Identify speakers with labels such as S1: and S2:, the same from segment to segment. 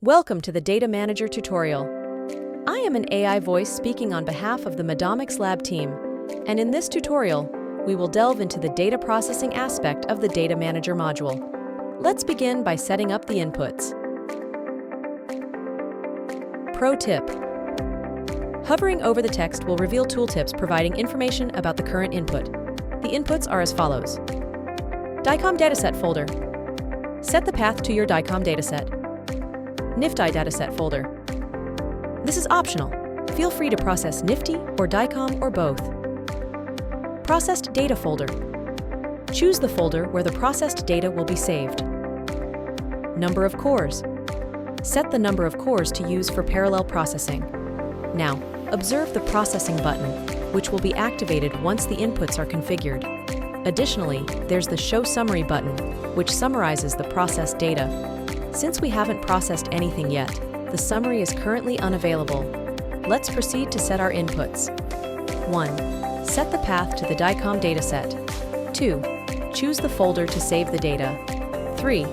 S1: Welcome to the DataManager tutorial. I am an AI voice speaking on behalf of the MEDiml Lab team, and in this tutorial, we will delve into the data processing aspect of the DataManager module. Let's begin by setting up the inputs. Pro tip: hovering over the text will reveal tooltips providing information about the current input. The inputs are as follows. DICOM dataset folder. Set the path to your DICOM dataset. NIFTI dataset folder. This is optional. Feel free to process NIFTI or DICOM or both. Processed data folder. Choose the folder where the processed data will be saved. Number of cores. Set the number of cores to use for parallel processing. Now, observe the processing button, which will be activated once the inputs are configured. Additionally, there's the Show Summary button, which summarizes the processed data. Since we haven't processed anything yet, the summary is currently unavailable. Let's proceed to set our inputs. 1. Set the path to the DICOM dataset. 2. Choose the folder to save the data. 3.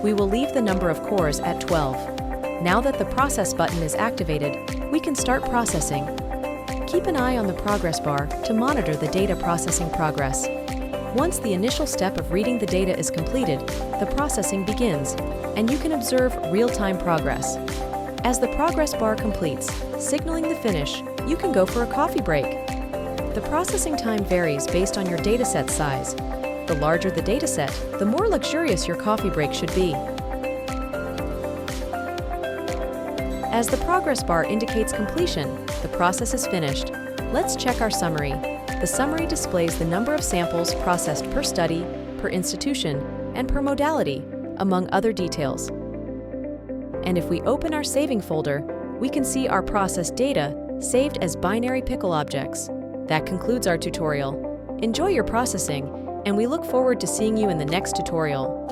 S1: We will leave the number of cores at 12. Now that the process button is activated, we can start processing. Keep an eye on the progress bar to monitor the data processing progress. Once the initial step of reading the data is completed, the processing begins, and you can observe real-time progress. As the progress bar completes, signaling the finish, you can go for a coffee break. The processing time varies based on your dataset size. The larger the dataset, the more luxurious your coffee break should be. As the progress bar indicates completion, the process is finished. Let's check our summary. The summary displays the number of samples processed per study, per institution, and per modality, among other details. And if we open our saving folder, we can see our processed data saved as binary pickle objects. That concludes our tutorial. Enjoy your processing, and we look forward to seeing you in the next tutorial.